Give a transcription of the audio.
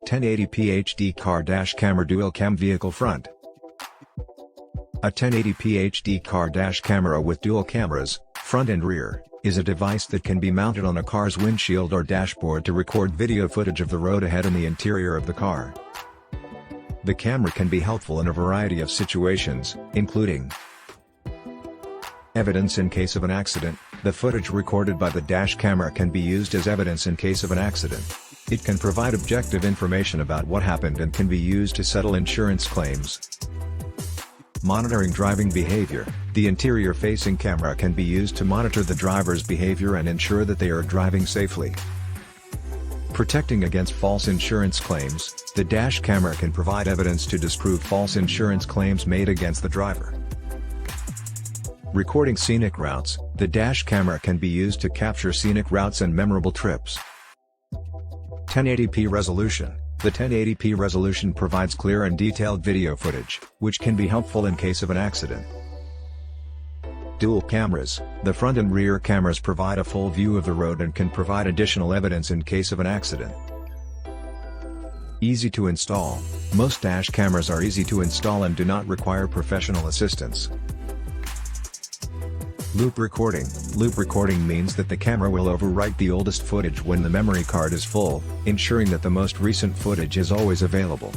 1080p HD car dash camera dual cam vehicle front. A 1080p HD car dash camera with dual cameras, front and rear, is a device that can be mounted on a car's windshield or dashboard to record video footage of the road ahead and the interior of the car. The camera can be helpful in a variety of situations, including evidence in case of an accident. The footage recorded by the dash camera can be used as evidence in case of an accident. It can provide objective information about what happened and can be used to settle insurance claims. Monitoring driving behavior. The interior-facing camera can be used to monitor the driver's behavior and ensure that they are driving safely. Protecting against false insurance claims. The dash camera can provide evidence to disprove false insurance claims made against the driver. Recording scenic routes. The dash camera can be used to capture scenic routes and memorable trips. 1080p resolution. The 1080p resolution provides clear and detailed video footage, which can be helpful in case of an accident. Dual cameras. The front and rear cameras provide a full view of the road and can provide additional evidence in case of an accident. Easy to install. Most dash cameras are easy to install and do not require professional assistance. Loop recording. Loop recording means that the camera will overwrite the oldest footage when the memory card is full, ensuring that the most recent footage is always available.